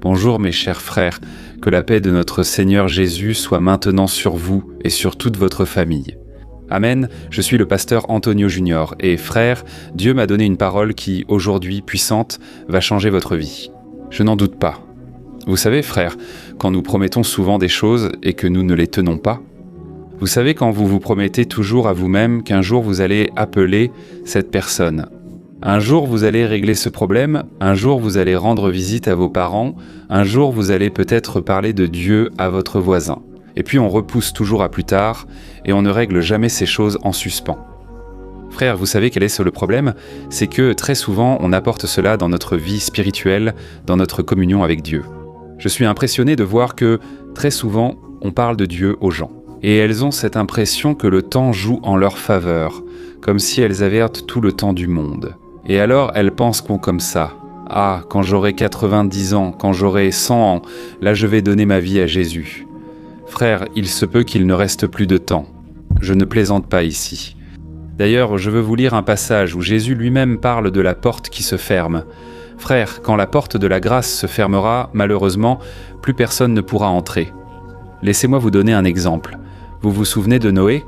Bonjour mes chers frères, que la paix de notre Seigneur Jésus soit maintenant sur vous et sur toute votre famille. Amen, je suis le pasteur Antonio Junior et frère, Dieu m'a donné une parole qui, aujourd'hui puissante, va changer votre vie. Je n'en doute pas. Vous savez frère, quand nous promettons souvent des choses et que nous ne les tenons pas, vous savez quand vous vous promettez toujours à vous-même qu'un jour vous allez appeler cette personne. Un jour vous allez régler ce problème, un jour vous allez rendre visite à vos parents, un jour vous allez peut-être parler de Dieu à votre voisin. Et puis on repousse toujours à plus tard et on ne règle jamais ces choses en suspens. Frère, vous savez quel est le problème? C'est que très souvent on apporte cela dans notre vie spirituelle, dans notre communion avec Dieu. Je suis impressionné de voir que très souvent on parle de Dieu aux gens. Et elles ont cette impression que le temps joue en leur faveur, comme si elles avaient tout le temps du monde. Et alors, elles pensent qu'on comme ça. Ah, quand j'aurai 90 ans, quand j'aurai 100 ans, là je vais donner ma vie à Jésus. Frère, il se peut qu'il ne reste plus de temps. Je ne plaisante pas ici. D'ailleurs, je veux vous lire un passage où Jésus lui-même parle de la porte qui se ferme. Frère, quand la porte de la grâce se fermera, malheureusement, plus personne ne pourra entrer. Laissez-moi vous donner un exemple. Vous vous souvenez de Noé?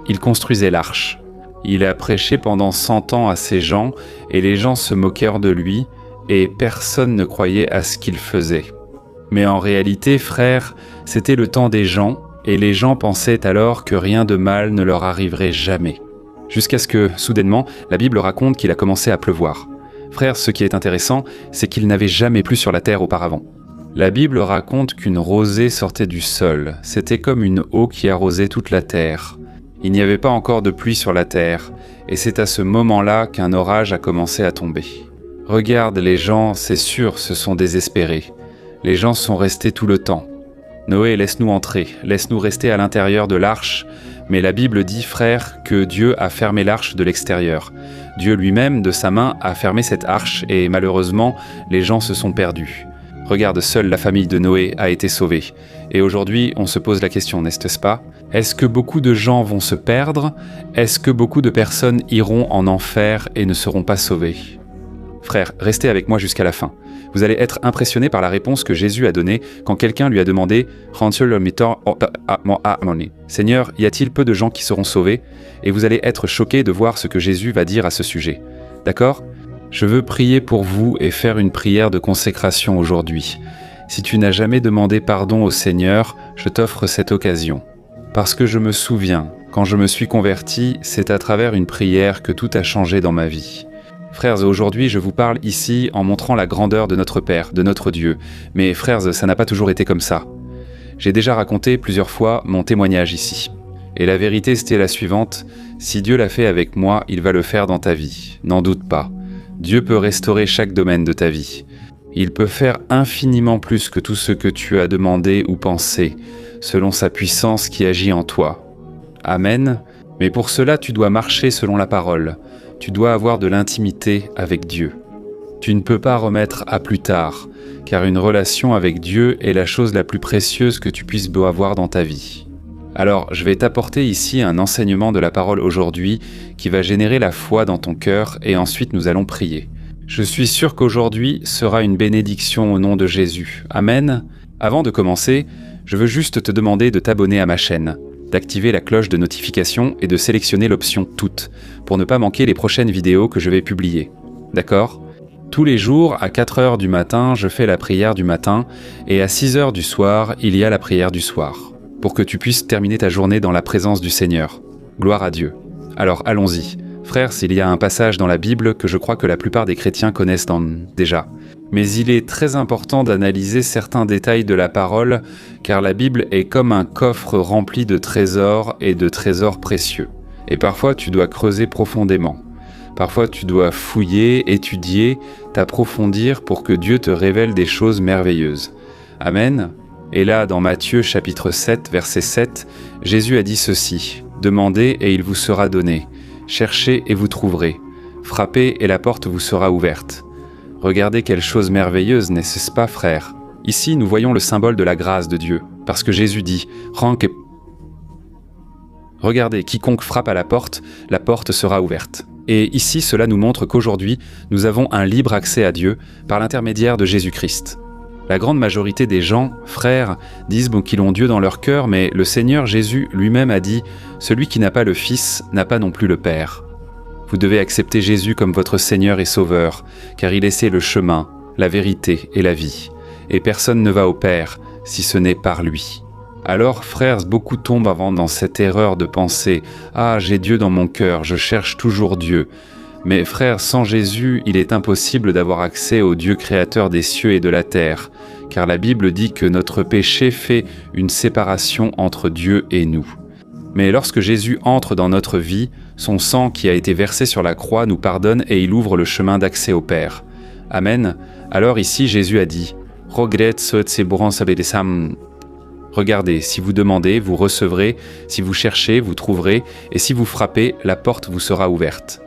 Il construisait l'arche. Il a prêché pendant 100 ans à ces gens et les gens se moquèrent de lui et personne ne croyait à ce qu'il faisait. Mais en réalité, frère, c'était le temps des gens et les gens pensaient alors que rien de mal ne leur arriverait jamais. Jusqu'à ce que, soudainement, la Bible raconte qu'il a commencé à pleuvoir. Frère, ce qui est intéressant, c'est qu'il n'avait jamais plu sur la terre auparavant. La Bible raconte qu'une rosée sortait du sol. C'était comme une eau qui arrosait toute la terre. Il n'y avait pas encore de pluie sur la terre, et c'est à ce moment-là qu'un orage a commencé à tomber. Regarde, les gens, c'est sûr, se sont désespérés. Les gens sont restés tout le temps. Noé, laisse-nous entrer, laisse-nous rester à l'intérieur de l'arche, mais la Bible dit, frère, que Dieu a fermé l'arche de l'extérieur. Dieu lui-même, de sa main, a fermé cette arche, et malheureusement, les gens se sont perdus. Regarde, seule la famille de Noé a été sauvée. Et aujourd'hui, on se pose la question, n'est-ce pas? Est-ce que beaucoup de gens vont se perdre? Est-ce que beaucoup de personnes iront en enfer et ne seront pas sauvées? Frère, restez avec moi jusqu'à la fin. Vous allez être impressionné par la réponse que Jésus a donnée quand quelqu'un lui a demandé « Seigneur, y a-t-il peu de gens qui seront sauvés ?» Et vous allez être choqué de voir ce que Jésus va dire à ce sujet. D'accord? Je veux prier pour vous et faire une prière de consécration aujourd'hui. Si tu n'as jamais demandé pardon au Seigneur, je t'offre cette occasion. Parce que je me souviens, quand je me suis converti, c'est à travers une prière que tout a changé dans ma vie. Frères, aujourd'hui, je vous parle ici en montrant la grandeur de notre Père, de notre Dieu. Mais frères, ça n'a pas toujours été comme ça. J'ai déjà raconté plusieurs fois mon témoignage ici. Et la vérité, c'était la suivante. Si Dieu l'a fait avec moi, il va le faire dans ta vie. N'en doute pas. Dieu peut restaurer chaque domaine de ta vie. Il peut faire infiniment plus que tout ce que tu as demandé ou pensé, selon sa puissance qui agit en toi. Amen. Mais pour cela, tu dois marcher selon la parole. Tu dois avoir de l'intimité avec Dieu. Tu ne peux pas remettre à plus tard, car une relation avec Dieu est la chose la plus précieuse que tu puisses avoir dans ta vie. Alors, je vais t'apporter ici un enseignement de la parole aujourd'hui qui va générer la foi dans ton cœur et ensuite nous allons prier. Je suis sûr qu'aujourd'hui sera une bénédiction au nom de Jésus. Amen. Avant de commencer, je veux juste te demander de t'abonner à ma chaîne, d'activer la cloche de notification et de sélectionner l'option « Toutes » pour ne pas manquer les prochaines vidéos que je vais publier. D'accord ? Tous les jours, à 4 heures du matin, je fais la prière du matin et à 6 heures du soir, il y a la prière du soir. Pour que tu puisses terminer ta journée dans la présence du Seigneur. Gloire à Dieu. Alors allons-y. Frères, il y a un passage dans la Bible que je crois que la plupart des chrétiens connaissent déjà. Mais il est très important d'analyser certains détails de la parole, car la Bible est comme un coffre rempli de trésors et de trésors précieux. Et parfois, tu dois creuser profondément. Parfois, tu dois fouiller, étudier, t'approfondir pour que Dieu te révèle des choses merveilleuses. Amen. Et là, dans Matthieu chapitre 7, verset 7, Jésus a dit ceci, « Demandez et il vous sera donné. Cherchez et vous trouverez. Frappez et la porte vous sera ouverte. » Regardez quelle chose merveilleuse, n'est-ce pas, frère? Ici, nous voyons le symbole de la grâce de Dieu, parce que Jésus dit, « Regardez, quiconque frappe à la porte sera ouverte. » Et ici, cela nous montre qu'aujourd'hui, nous avons un libre accès à Dieu par l'intermédiaire de Jésus-Christ. La grande majorité des gens, frères, disent qu'ils ont Dieu dans leur cœur, mais le Seigneur Jésus lui-même a dit « Celui qui n'a pas le Fils n'a pas non plus le Père ». Vous devez accepter Jésus comme votre Seigneur et Sauveur, car il essaie le chemin, la vérité et la vie. Et personne ne va au Père si ce n'est par lui. Alors, frères, beaucoup tombent avant dans cette erreur de penser « Ah, j'ai Dieu dans mon cœur, je cherche toujours Dieu ». Mais frères, sans Jésus, il est impossible d'avoir accès au Dieu créateur des cieux et de la terre, car la Bible dit que notre péché fait une séparation entre Dieu et nous. Mais lorsque Jésus entre dans notre vie, son sang qui a été versé sur la croix nous pardonne et il ouvre le chemin d'accès au Père. Amen. Alors ici, Jésus a dit « Regardez, si vous demandez, vous recevrez, si vous cherchez, vous trouverez, et si vous frappez, la porte vous sera ouverte. »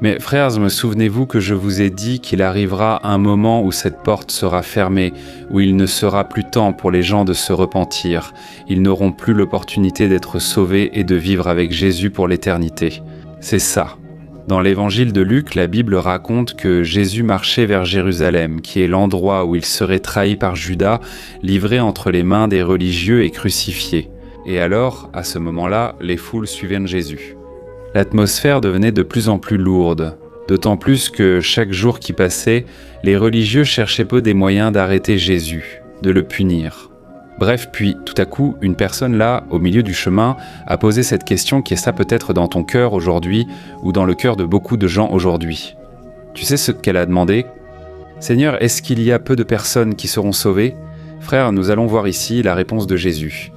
Mais frères, me souvenez-vous que je vous ai dit qu'il arrivera un moment où cette porte sera fermée, où il ne sera plus temps pour les gens de se repentir. Ils n'auront plus l'opportunité d'être sauvés et de vivre avec Jésus pour l'éternité. C'est ça. Dans l'évangile de Luc, la Bible raconte que Jésus marchait vers Jérusalem, qui est l'endroit où il serait trahi par Judas, livré entre les mains des religieux et crucifié. Et alors, à ce moment-là, les foules suivaient Jésus. L'atmosphère devenait de plus en plus lourde, d'autant plus que chaque jour qui passait, les religieux cherchaient peu des moyens d'arrêter Jésus, de le punir. Bref, puis tout à coup, une personne là, au milieu du chemin, a posé cette question qui est ça peut-être dans ton cœur aujourd'hui ou dans le cœur de beaucoup de gens aujourd'hui. Tu sais ce qu'elle a demandé ? Seigneur, est-ce qu'il y a peu de personnes qui seront sauvées ? Frère, nous allons voir ici la réponse de Jésus.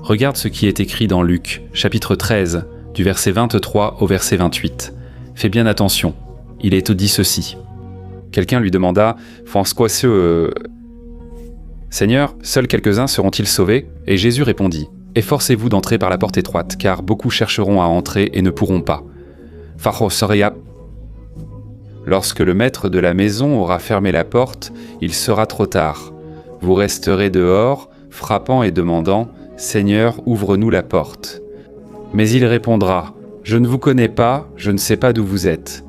Regarde ce qui est écrit dans Luc, chapitre 13, du verset 23 au verset 28. Fais bien attention, il est dit ceci. Quelqu'un lui demanda « François, Seigneur, seuls quelques-uns seront-ils sauvés ?» Et Jésus répondit « Efforcez-vous d'entrer par la porte étroite, car beaucoup chercheront à entrer et ne pourront pas. » Lorsque le maître de la maison aura fermé la porte, il sera trop tard. Vous resterez dehors, frappant et demandant « Seigneur, ouvre-nous la porte. » Mais il répondra « Je ne vous connais pas, je ne sais pas d'où vous êtes. »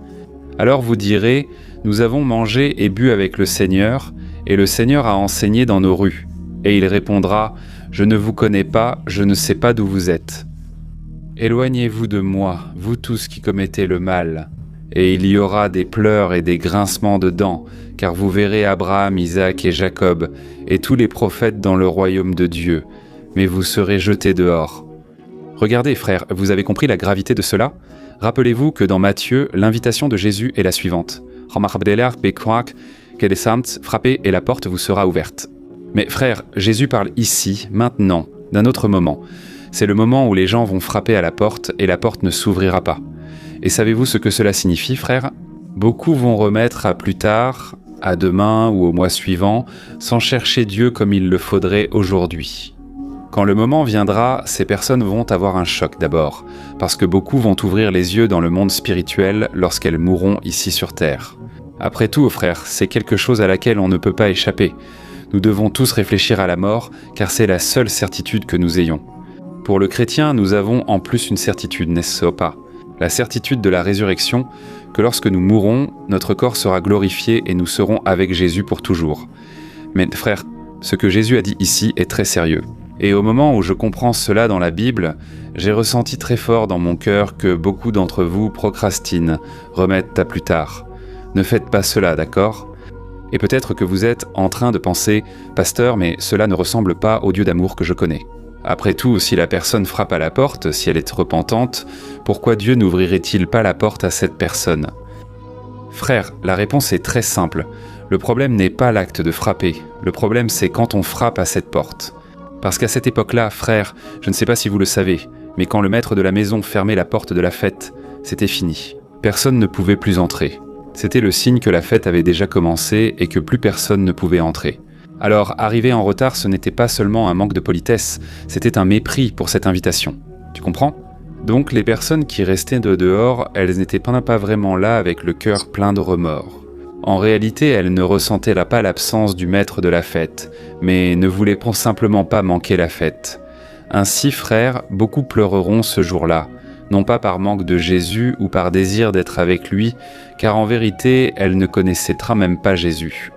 Alors vous direz « Nous avons mangé et bu avec le Seigneur, et le Seigneur a enseigné dans nos rues. » Et il répondra « Je ne vous connais pas, je ne sais pas d'où vous êtes. » Éloignez-vous de moi, vous tous qui commettez le mal. Et il y aura des pleurs et des grincements de dents, car vous verrez Abraham, Isaac et Jacob, et tous les prophètes dans le royaume de Dieu, mais vous serez jetés dehors. Regardez, frères, vous avez compris la gravité de cela ? Rappelez-vous que dans Matthieu, l'invitation de Jésus est la suivante. Frappez et la porte vous sera ouverte. Mais frères, Jésus parle ici, maintenant, d'un autre moment. C'est le moment où les gens vont frapper à la porte et la porte ne s'ouvrira pas. Et savez-vous ce que cela signifie, frères ? Beaucoup vont remettre à plus tard, à demain ou au mois suivant, sans chercher Dieu comme il le faudrait aujourd'hui. Quand le moment viendra, ces personnes vont avoir un choc d'abord, parce que beaucoup vont ouvrir les yeux dans le monde spirituel lorsqu'elles mourront ici sur terre. Après tout, frères, c'est quelque chose à laquelle on ne peut pas échapper. Nous devons tous réfléchir à la mort, car c'est la seule certitude que nous ayons. Pour le chrétien, nous avons en plus une certitude, n'est-ce pas ? La certitude de la résurrection, que lorsque nous mourrons, notre corps sera glorifié et nous serons avec Jésus pour toujours. Mais frères, ce que Jésus a dit ici est très sérieux. Et au moment où je comprends cela dans la Bible, j'ai ressenti très fort dans mon cœur que beaucoup d'entre vous procrastinent, remettent à plus tard. Ne faites pas cela, d'accord ? Et peut-être que vous êtes en train de penser « Pasteur, mais cela ne ressemble pas au Dieu d'amour que je connais. » Après tout, si la personne frappe à la porte, si elle est repentante, pourquoi Dieu n'ouvrirait-il pas la porte à cette personne ? Frère, la réponse est très simple. Le problème n'est pas l'acte de frapper. Le problème, c'est quand on frappe à cette porte. Parce qu'à cette époque-là, frère, je ne sais pas si vous le savez, mais quand le maître de la maison fermait la porte de la fête, c'était fini. Personne ne pouvait plus entrer. C'était le signe que la fête avait déjà commencé et que plus personne ne pouvait entrer. Alors, arriver en retard, ce n'était pas seulement un manque de politesse, c'était un mépris pour cette invitation. Tu comprends ? Donc les personnes qui restaient de dehors, elles n'étaient pas vraiment là avec le cœur plein de remords. En réalité, elles ne ressentaient pas l'absence du maître de la fête, mais ne voulaient simplement pas manquer la fête. Ainsi, frères, beaucoup pleureront ce jour-là, non pas par manque de Jésus ou par désir d'être avec lui, car en vérité, elles ne connaissaient même pas Jésus.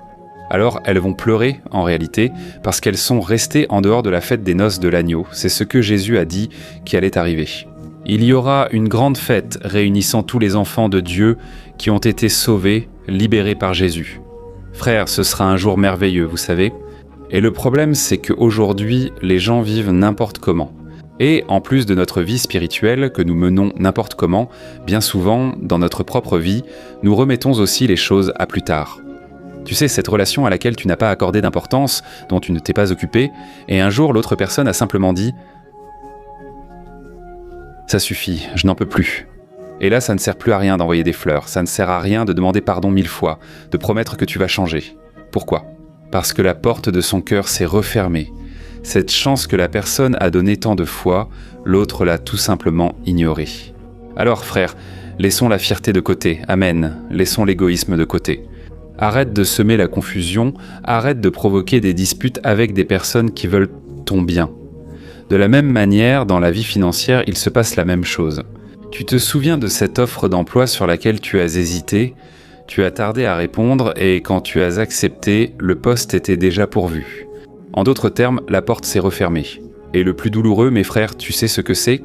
Alors elles vont pleurer, en réalité, parce qu'elles sont restées en dehors de la fête des noces de l'agneau. C'est ce que Jésus a dit qui allait arriver. Il y aura une grande fête réunissant tous les enfants de Dieu qui ont été sauvés, libérés par Jésus. Frères, ce sera un jour merveilleux, vous savez. Et le problème, c'est qu'aujourd'hui, les gens vivent n'importe comment. Et en plus de notre vie spirituelle que nous menons n'importe comment, bien souvent, dans notre propre vie, nous remettons aussi les choses à plus tard. Tu sais, cette relation à laquelle tu n'as pas accordé d'importance, dont tu ne t'es pas occupé, et un jour l'autre personne a simplement dit « Ça suffit, je n'en peux plus ». Et là, ça ne sert plus à rien d'envoyer des fleurs, ça ne sert à rien de demander pardon 1000 fois, de promettre que tu vas changer. Pourquoi ? Parce que la porte de son cœur s'est refermée. Cette chance que la personne a donnée tant de fois, l'autre l'a tout simplement ignorée. Alors frère, laissons la fierté de côté, amen, laissons l'égoïsme de côté. Arrête de semer la confusion, arrête de provoquer des disputes avec des personnes qui veulent ton bien. De la même manière, dans la vie financière, il se passe la même chose. Tu te souviens de cette offre d'emploi sur laquelle tu as hésité, tu as tardé à répondre et quand tu as accepté, le poste était déjà pourvu. En d'autres termes, la porte s'est refermée. Et le plus douloureux, mes frères, tu sais ce que c'est ?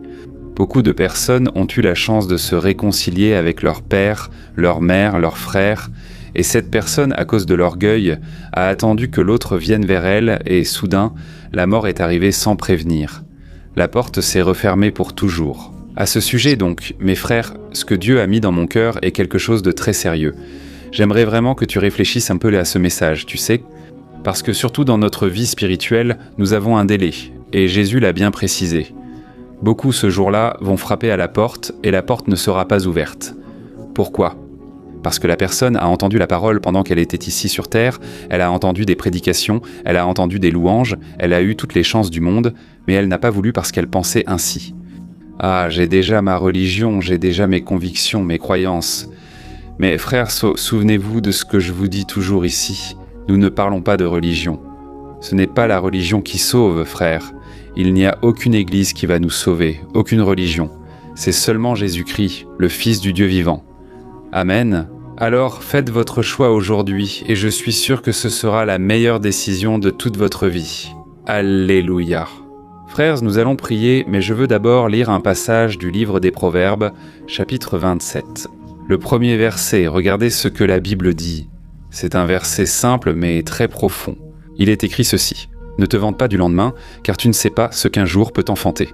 Beaucoup de personnes ont eu la chance de se réconcilier avec leur père, leur mère, leur frère, et cette personne, à cause de l'orgueil, a attendu que l'autre vienne vers elle et soudain, la mort est arrivée sans prévenir. La porte s'est refermée pour toujours. À ce sujet donc, mes frères, ce que Dieu a mis dans mon cœur est quelque chose de très sérieux. J'aimerais vraiment que tu réfléchisses un peu à ce message, tu sais ? Parce que surtout dans notre vie spirituelle, nous avons un délai, et Jésus l'a bien précisé. Beaucoup ce jour-là vont frapper à la porte, et la porte ne sera pas ouverte. Pourquoi ? Parce que la personne a entendu la parole pendant qu'elle était ici sur terre, elle a entendu des prédications, elle a entendu des louanges, elle a eu toutes les chances du monde, mais elle n'a pas voulu parce qu'elle pensait ainsi. Ah, j'ai déjà ma religion, j'ai déjà mes convictions, mes croyances. Mais frères, souvenez-vous de ce que je vous dis toujours ici. Nous ne parlons pas de religion. Ce n'est pas la religion qui sauve, frères. Il n'y a aucune église qui va nous sauver, aucune religion. C'est seulement Jésus-Christ, le Fils du Dieu vivant. Amen. Alors faites votre choix aujourd'hui et je suis sûr que ce sera la meilleure décision de toute votre vie. Alléluia. Frères, nous allons prier, mais je veux d'abord lire un passage du livre des Proverbes, chapitre 27. Le premier verset, regardez ce que la Bible dit. C'est un verset simple mais très profond. Il est écrit ceci. Ne te vante pas du lendemain, car tu ne sais pas ce qu'un jour peut enfanter.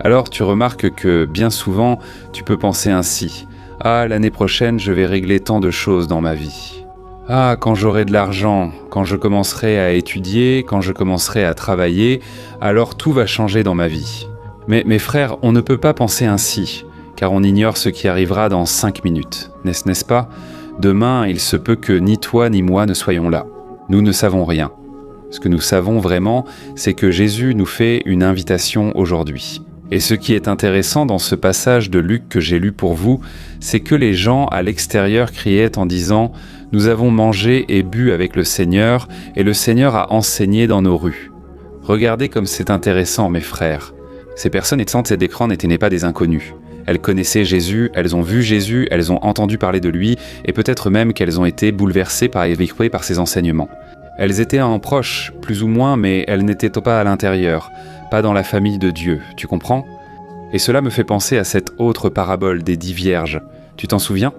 Alors tu remarques que bien souvent, tu peux penser ainsi. Ah, l'année prochaine, je vais régler tant de choses dans ma vie. Ah, quand j'aurai de l'argent, quand je commencerai à étudier, quand je commencerai à travailler, alors tout va changer dans ma vie. Mais mes frères, on ne peut pas penser ainsi, car on ignore ce qui arrivera dans 5 minutes, n'est-ce pas ? Demain, il se peut que ni toi ni moi ne soyons là. Nous ne savons rien. Ce que nous savons vraiment, c'est que Jésus nous fait une invitation aujourd'hui. Et ce qui est intéressant dans ce passage de Luc que j'ai lu pour vous, c'est que les gens à l'extérieur criaient en disant « Nous avons mangé et bu avec le Seigneur, et le Seigneur a enseigné dans nos rues. » Regardez comme c'est intéressant, mes frères. Ces personnes étant ces écrans n'étaient pas des inconnus. Elles connaissaient Jésus, elles ont vu Jésus, elles ont entendu parler de lui, et peut-être même qu'elles ont été bouleversées par ses enseignements. Elles étaient en proches, plus ou moins, mais elles n'étaient pas à l'intérieur, pas dans la famille de Dieu, tu comprends ? Et cela me fait penser à cette autre parabole des 10 vierges. Tu t'en souviens ?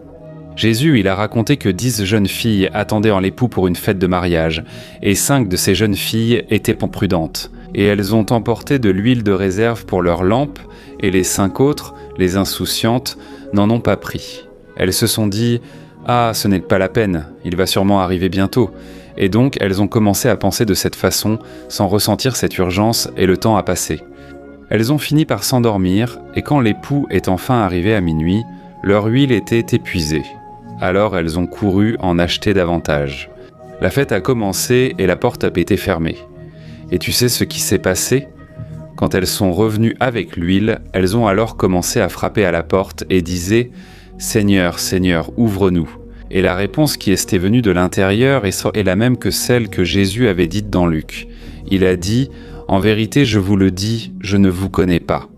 Jésus, il a raconté que 10 jeunes filles attendaient en l'époux pour une fête de mariage, et 5 de ces jeunes filles étaient prudentes. Et elles ont emporté de l'huile de réserve pour leurs lampes, et les 5 autres, les insouciantes, n'en ont pas pris. Elles se sont dit « Ah, ce n'est pas la peine, il va sûrement arriver bientôt ». Et donc, elles ont commencé à penser de cette façon, sans ressentir cette urgence, et le temps a passé. Elles ont fini par s'endormir, et quand l'époux est enfin arrivé à minuit, leur huile était épuisée. Alors elles ont couru en acheter davantage. La fête a commencé et la porte a été fermée. Et tu sais ce qui s'est passé ? Quand elles sont revenues avec l'huile, elles ont alors commencé à frapper à la porte et disaient « Seigneur, Seigneur, ouvre-nous ». Et la réponse qui était venue de l'intérieur est la même que celle que Jésus avait dite dans Luc. Il a dit « En vérité, je vous le dis, je ne vous connais pas ».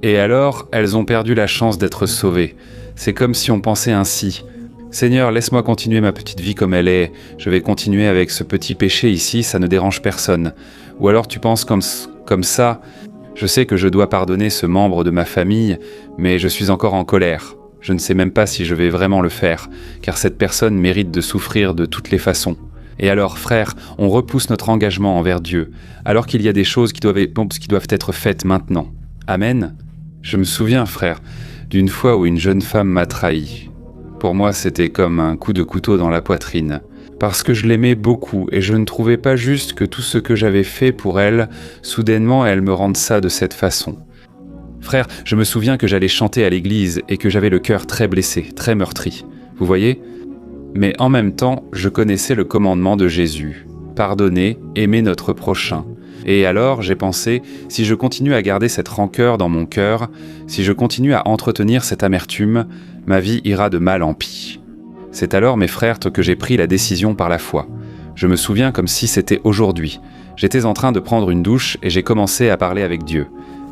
Et alors, elles ont perdu la chance d'être sauvées. C'est comme si on pensait ainsi. Seigneur, laisse-moi continuer ma petite vie comme elle est. Je vais continuer avec ce petit péché ici, ça ne dérange personne. Ou alors tu penses comme ça, je sais que je dois pardonner ce membre de ma famille, mais je suis encore en colère. Je ne sais même pas si je vais vraiment le faire, car cette personne mérite de souffrir de toutes les façons. Et alors, frère, on repousse notre engagement envers Dieu, alors qu'il y a des choses qui doivent être faites maintenant. Amen. Je me souviens, frère, d'une fois où une jeune femme m'a trahi. Pour moi, c'était comme un coup de couteau dans la poitrine. Parce que je l'aimais beaucoup et je ne trouvais pas juste que tout ce que j'avais fait pour elle, soudainement elle me rende ça de cette façon. Frère, je me souviens que j'allais chanter à l'église et que j'avais le cœur très blessé, très meurtri. Vous voyez ? Mais en même temps, je connaissais le commandement de Jésus. Pardonner, aimer notre prochain. Et alors, j'ai pensé, si je continue à garder cette rancœur dans mon cœur, si je continue à entretenir cette amertume, ma vie ira de mal en pis. C'est alors, mes frères, que j'ai pris la décision par la foi. Je me souviens comme si c'était aujourd'hui. J'étais en train de prendre une douche et j'ai commencé à parler avec Dieu.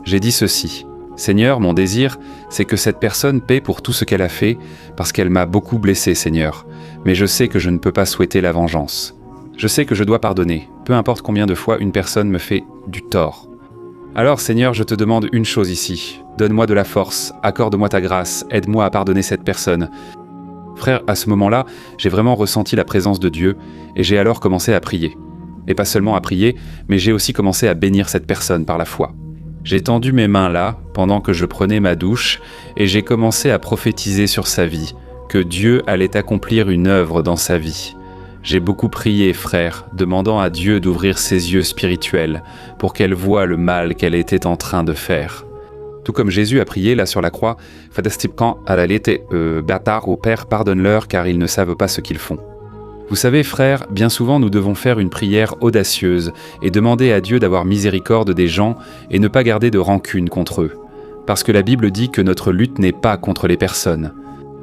J'ai dit ceci. Seigneur, mon désir, c'est que cette personne paie pour tout ce qu'elle a fait, parce qu'elle m'a beaucoup blessé, Seigneur. Mais je sais que je ne peux pas souhaiter la vengeance. Je sais que je dois pardonner, peu importe combien de fois une personne me fait du tort. Alors, Seigneur, je te demande une chose ici. Donne-moi de la force, accorde-moi ta grâce, aide-moi à pardonner cette personne. Frère, à ce moment-là, j'ai vraiment ressenti la présence de Dieu, et j'ai alors commencé à prier. Et pas seulement à prier, mais j'ai aussi commencé à bénir cette personne par la foi. J'ai tendu mes mains là, pendant que je prenais ma douche, et j'ai commencé à prophétiser sur sa vie, que Dieu allait accomplir une œuvre dans sa vie. J'ai beaucoup prié, frère, demandant à Dieu d'ouvrir ses yeux spirituels, pour qu'elle voie le mal qu'elle était en train de faire. Tout comme Jésus a prié là sur la croix, « Fadastipkan alalete bâtard au Père, pardonne-leur, car ils ne savent pas ce qu'ils font. » Vous savez, frères, bien souvent nous devons faire une prière audacieuse et demander à Dieu d'avoir miséricorde des gens et ne pas garder de rancune contre eux. Parce que la Bible dit que notre lutte n'est pas contre les personnes,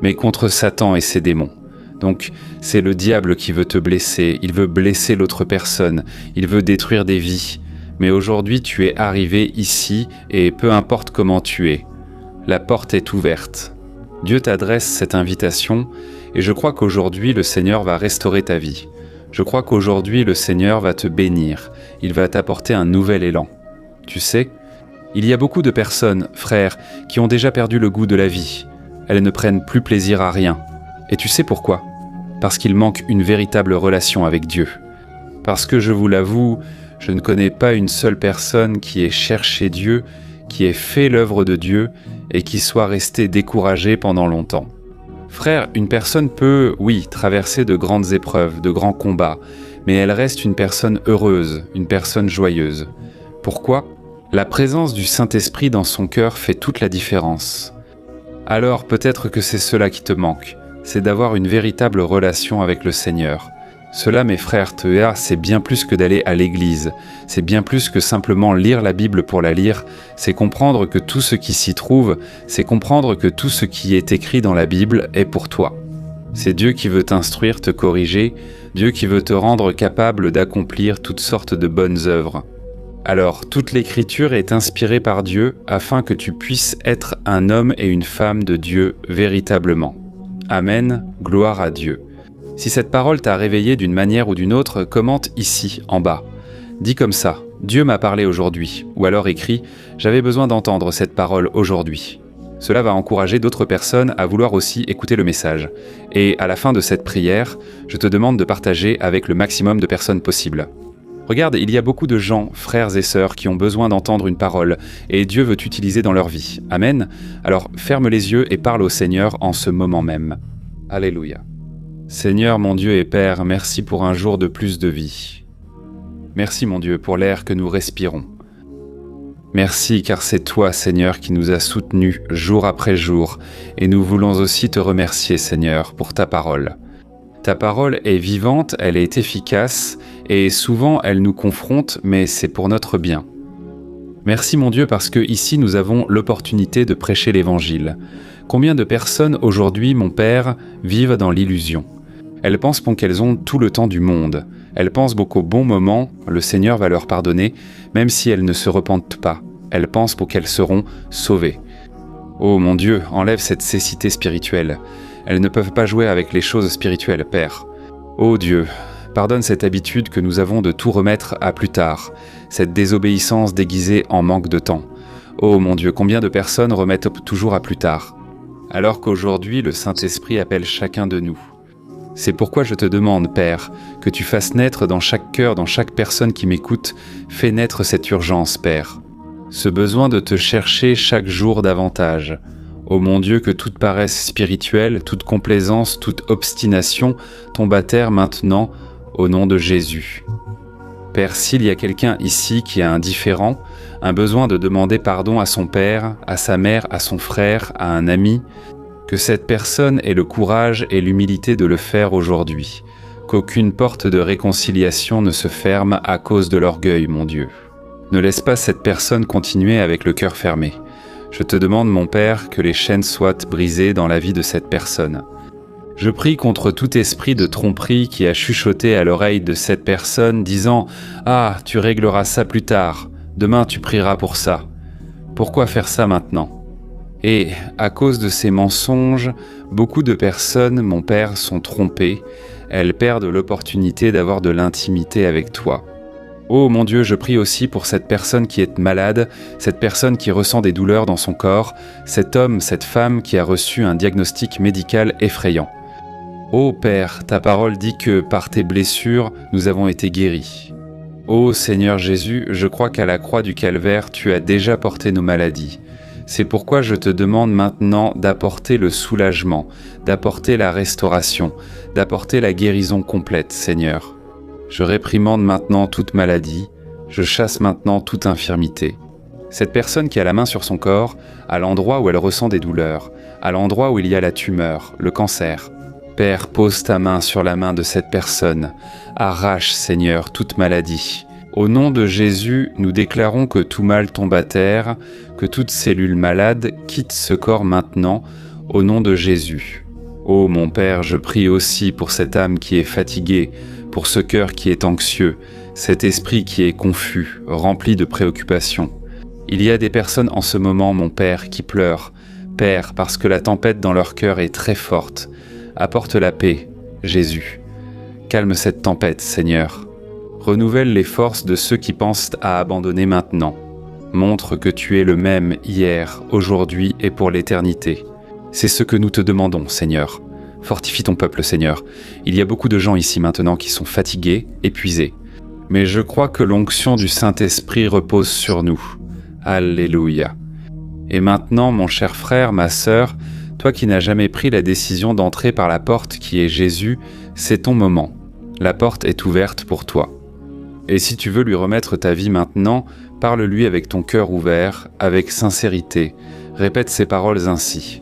mais contre Satan et ses démons. Donc, c'est le diable qui veut te blesser, il veut blesser l'autre personne, il veut détruire des vies. Mais aujourd'hui, tu es arrivé ici et peu importe comment tu es, la porte est ouverte. Dieu t'adresse cette invitation et je crois qu'aujourd'hui, le Seigneur va restaurer ta vie. Je crois qu'aujourd'hui, le Seigneur va te bénir, il va t'apporter un nouvel élan. Tu sais, il y a beaucoup de personnes, frères, qui ont déjà perdu le goût de la vie. Elles ne prennent plus plaisir à rien. Et tu sais pourquoi ? Parce qu'il manque une véritable relation avec Dieu. Parce que je vous l'avoue, je ne connais pas une seule personne qui ait cherché Dieu, qui ait fait l'œuvre de Dieu et qui soit restée découragée pendant longtemps. Frère, une personne peut, oui, traverser de grandes épreuves, de grands combats, mais elle reste une personne heureuse, une personne joyeuse. Pourquoi ? La présence du Saint-Esprit dans son cœur fait toute la différence. Alors peut-être que c'est cela qui te manque, c'est d'avoir une véritable relation avec le Seigneur. Cela, mes frères, c'est bien plus que d'aller à l'église, c'est bien plus que simplement lire la Bible pour la lire, c'est comprendre que tout ce qui s'y trouve, c'est comprendre que tout ce qui est écrit dans la Bible est pour toi. C'est Dieu qui veut t'instruire, te corriger, Dieu qui veut te rendre capable d'accomplir toutes sortes de bonnes œuvres. Alors, toute l'Écriture est inspirée par Dieu afin que tu puisses être un homme et une femme de Dieu véritablement. Amen, gloire à Dieu. Si cette parole t'a réveillé d'une manière ou d'une autre, commente ici, en bas. Dis comme ça, Dieu m'a parlé aujourd'hui, ou alors écris, j'avais besoin d'entendre cette parole aujourd'hui. Cela va encourager d'autres personnes à vouloir aussi écouter le message. Et à la fin de cette prière, je te demande de partager avec le maximum de personnes possible. Regarde, il y a beaucoup de gens, frères et sœurs, qui ont besoin d'entendre une parole, et Dieu veut t'utiliser dans leur vie. Amen. Alors ferme les yeux et parle au Seigneur en ce moment même. Alléluia. Seigneur mon Dieu et Père, merci pour un jour de plus de vie. Merci mon Dieu pour l'air que nous respirons. Merci car c'est toi Seigneur qui nous as soutenus jour après jour et nous voulons aussi te remercier Seigneur pour ta parole. Ta parole est vivante, elle est efficace et souvent elle nous confronte mais c'est pour notre bien. Merci mon Dieu parce que ici nous avons l'opportunité de prêcher l'Évangile. Combien de personnes aujourd'hui, mon Père, vivent dans l'illusion ? Elles pensent qu'elles ont tout le temps du monde. Elles pensent qu'au bon moment, le Seigneur va leur pardonner, même si elles ne se repentent pas. Elles pensent qu'elles seront sauvées. Oh mon Dieu, enlève cette cécité spirituelle. Elles ne peuvent pas jouer avec les choses spirituelles, Père. Ô Dieu, pardonne cette habitude que nous avons de tout remettre à plus tard, cette désobéissance déguisée en manque de temps. Ô mon Dieu, combien de personnes remettent toujours à plus tard, alors qu'aujourd'hui le Saint-Esprit appelle chacun de nous. C'est pourquoi je te demande, Père, que tu fasses naître dans chaque cœur, dans chaque personne qui m'écoute, fais naître cette urgence, Père. Ce besoin de te chercher chaque jour davantage. Ô mon Dieu, que toute paresse spirituelle, toute complaisance, toute obstination tombe à terre maintenant, au nom de Jésus. Père, s'il y a quelqu'un ici qui a un différend, un besoin de demander pardon à son père, à sa mère, à son frère, à un ami, que cette personne ait le courage et l'humilité de le faire aujourd'hui, qu'aucune porte de réconciliation ne se ferme à cause de l'orgueil, mon Dieu. Ne laisse pas cette personne continuer avec le cœur fermé. Je te demande, mon Père, que les chaînes soient brisées dans la vie de cette personne. Je prie contre tout esprit de tromperie qui a chuchoté à l'oreille de cette personne, disant « Ah, tu régleras ça plus tard, demain tu prieras pour ça. Pourquoi faire ça maintenant ?» Et, à cause de ces mensonges, beaucoup de personnes, mon Père, sont trompées. Elles perdent l'opportunité d'avoir de l'intimité avec toi. Oh mon Dieu, je prie aussi pour cette personne qui est malade, cette personne qui ressent des douleurs dans son corps, cet homme, cette femme qui a reçu un diagnostic médical effrayant. Ô Père, ta parole dit que par tes blessures, nous avons été guéris. Ô Seigneur Jésus, je crois qu'à la croix du Calvaire, tu as déjà porté nos maladies. C'est pourquoi je te demande maintenant d'apporter le soulagement, d'apporter la restauration, d'apporter la guérison complète, Seigneur. Je réprimande maintenant toute maladie, je chasse maintenant toute infirmité. Cette personne qui a la main sur son corps, à l'endroit où elle ressent des douleurs, à l'endroit où il y a la tumeur, le cancer. Père, pose ta main sur la main de cette personne. Arrache, Seigneur, toute maladie. Au nom de Jésus, nous déclarons que tout mal tombe à terre, que toute cellule malade quitte ce corps maintenant, au nom de Jésus. Ô mon Père, je prie aussi pour cette âme qui est fatiguée, pour ce cœur qui est anxieux, cet esprit qui est confus, rempli de préoccupations. Il y a des personnes en ce moment, mon Père, qui pleurent. Père, parce que la tempête dans leur cœur est très forte. Apporte la paix, Jésus. Calme cette tempête, Seigneur. Renouvelle les forces de ceux qui pensent à abandonner maintenant. Montre que tu es le même hier, aujourd'hui et pour l'éternité. C'est ce que nous te demandons, Seigneur. Fortifie ton peuple, Seigneur. Il y a beaucoup de gens ici maintenant qui sont fatigués, épuisés. Mais je crois que l'onction du Saint-Esprit repose sur nous. Alléluia. Et maintenant, mon cher frère, ma sœur, toi qui n'as jamais pris la décision d'entrer par la porte qui est Jésus, c'est ton moment. La porte est ouverte pour toi. Et si tu veux lui remettre ta vie maintenant, parle-lui avec ton cœur ouvert, avec sincérité. Répète ces paroles ainsi.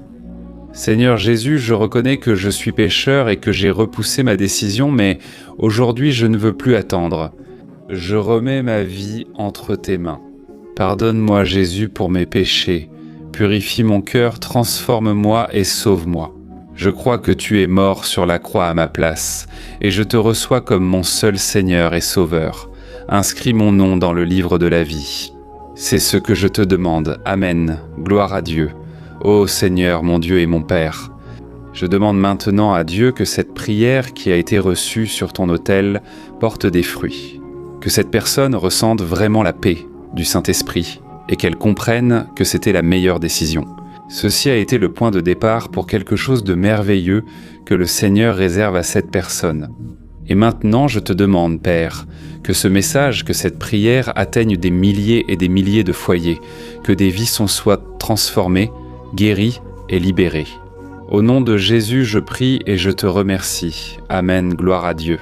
Seigneur Jésus, je reconnais que je suis pécheur et que j'ai repoussé ma décision, mais aujourd'hui je ne veux plus attendre. Je remets ma vie entre tes mains. Pardonne-moi Jésus pour mes péchés. Purifie mon cœur, transforme-moi et sauve-moi. Je crois que tu es mort sur la croix à ma place, et je te reçois comme mon seul Seigneur et Sauveur. Inscris mon nom dans le livre de la vie. C'est ce que je te demande. Amen. Gloire à Dieu. Ô Seigneur, mon Dieu et mon Père. Je demande maintenant à Dieu que cette prière qui a été reçue sur ton autel porte des fruits. Que cette personne ressente vraiment la paix du Saint-Esprit et qu'elle comprenne que c'était la meilleure décision. Ceci a été le point de départ pour quelque chose de merveilleux que le Seigneur réserve à cette personne. Et maintenant, je te demande, Père, que ce message, que cette prière atteigne des milliers et des milliers de foyers, que des vies soient transformées, guéries et libérées. Au nom de Jésus, je prie et je te remercie. Amen, gloire à Dieu.